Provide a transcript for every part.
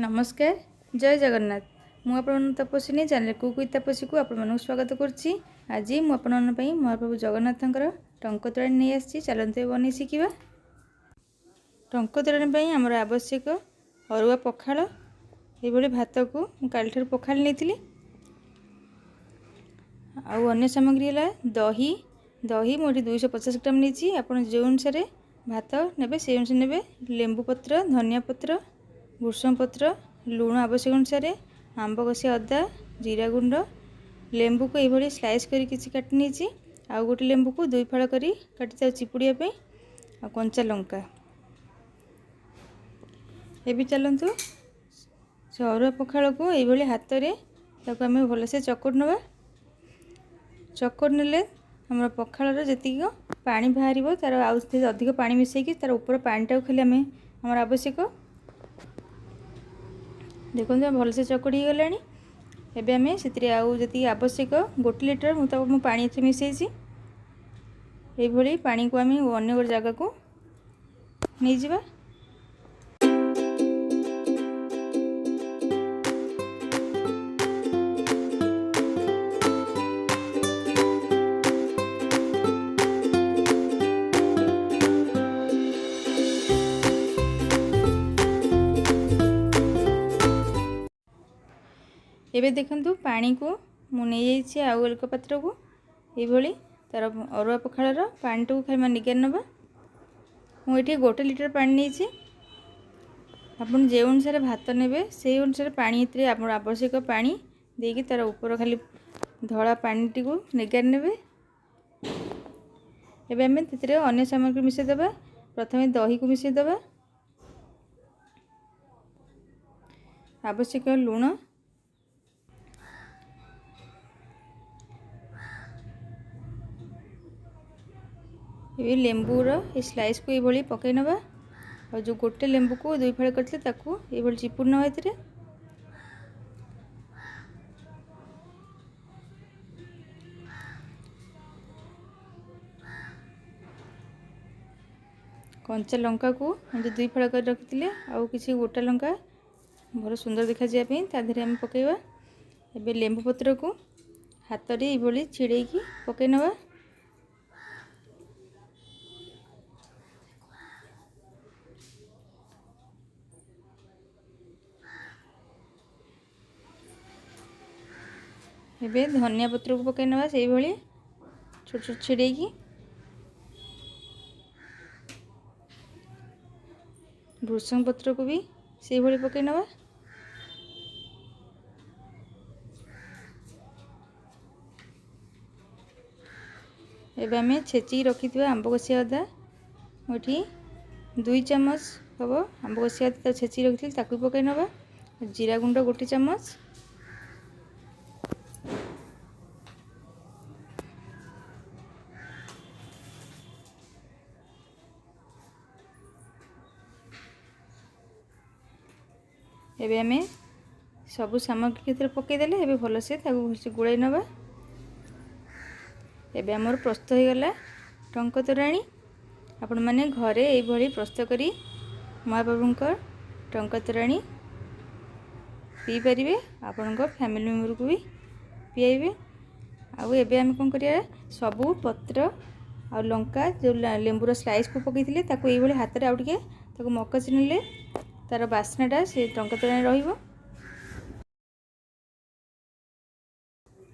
नमस्कार जय जगन्नाथ मु आपण तपस्विनी चैनल कुक विथ तपस्वी को आपण स्वागत करुच्ची। आज मुझे महाप्रभु जगन्नाथंकर टंक तोराणी नहीं आसी चलते बनी शिखा। टंक तोराणी आमर आवश्यक अरुआ पखाल ये भात को काली पखाल नहीं अन्य सामग्री है दही दही मुझे 250 ग्राम नहीं आप जो अनुसार भात ने से अनुसार ने लेंबू पत्र धनिया पत्र भूषण पत्र लुण आवश्यक अनुसार आंब कषिया अदा जीरा गुंड लेंबू को ये स्लाइस कर किसी काटी नहीं आउ गोटे लेंबू को 2 फाड़ कर काटी चिपुड़िया आ कंचा लंका ये चलतु से अरुआ पखाल को ये हाथ में आम भलसे चकट नवा। चकट नेले आम पखाल जी पानी बाहर तार अधिक पानी मिसेकी तार ऊपर पानीटा खाली आम आम आवश्यक देखो भलसे चकड़ी गला एवं आम से जी आवश्यक 1 लिटर मुझे पानी मिसई ये पानी को आम अन्य गोटे जगह को नहीं जावा। एबे देखंतु पानी को मु नहीं जाइए आउ एक पात्र को ये तार अरुआ पखाल पानी को खाली निगार नवा। मुझे 1 लिटर पानी नहीं आपन जो अनुसार भात ने से अनुसार पानी आप आवश्यक पानी देकी तार ऊपर खाली धला पानी को निगार ने आम अन्य सामग्री मिसईदे। प्रथम दही को मिसईदे आवश्यक लुण ये लेंबूर ये स्लाइस को ये पकई नवा और जो गोटे लेंबू को 2 फाड़ करते ये चिपुड़ नवा ये कंचा लंका को जो 2 फाड़ कर रखी आउ किसी गोटा लंका भल सुंदर देखा जाए तादेह आम पकईवा। एबे लेंबू पत्र को हाथ में ये छिड़े पकई नवा। एबे धनिया पत्र को पकई नवा से छोट छोट छिड़े भूषण पत्र को भी से पकई नवा। एबे आम छेचिक रखी आंब कषिया अदा मुझे 2 चम्मच हम आंब कषिया अदा छेचिक रखी पकई नवा। जीरा गुंड 1 चम्मच एबे आम सबू सामग्री क्षेत्र पकईदे एबे भलसे गोड़ाई नवा। एबे आमर प्रस्तुत हो गला टंक तोराणी। आपण माने घरे ये प्रस्तुत करी महाप्रभुंकर टंक तोराणी पी पारे आपण फैमिली मेंबर को भी पियाइबे। आउ एबे आम कौन करिया सबू पत्र आ लंका जो लेंबूर स्लाइस को पकई ये हाथ में आउ टे मकची नेले तार बास्नाटा से टंक तोराणी रहिबो।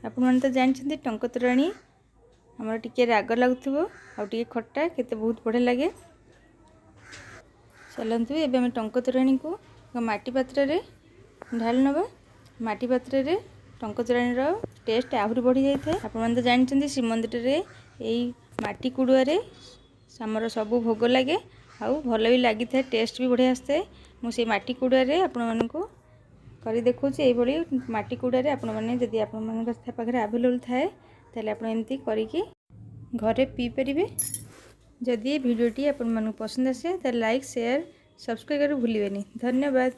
आपण माने तो जानछन्ती टंक तोराणी हमर टिके राग लागुथबो आ टिके खट्टा केते बहुत बढ़िया लगे। चलंतु एबे हम टंक तोराणी को माटी पात्र रे ढाल नबा। माटी पात्र रे टंक तोराणी रो टेस्ट आहुरी बढ़ी जाय थाए। आपण माने तो जानछन्ती श्रीमंदिर रे एई माटी कुडुआ रे हमर सब भोग लगे आउ भल भी लगी था टेस्ट भी बढ़िया आसता है। मुझे माटी कुड़े आपण मानक कर देखा ये माटी कुड़े आपण मैंने जदि पाखे आवेलेबल थाए ताले आप एमती करके घरे पी पारे। जदि भिडियोटी आपण मानक पसंद आसे तो लाइक शेयर सब्सक्राइब कर भूलिए। धन्यवाद।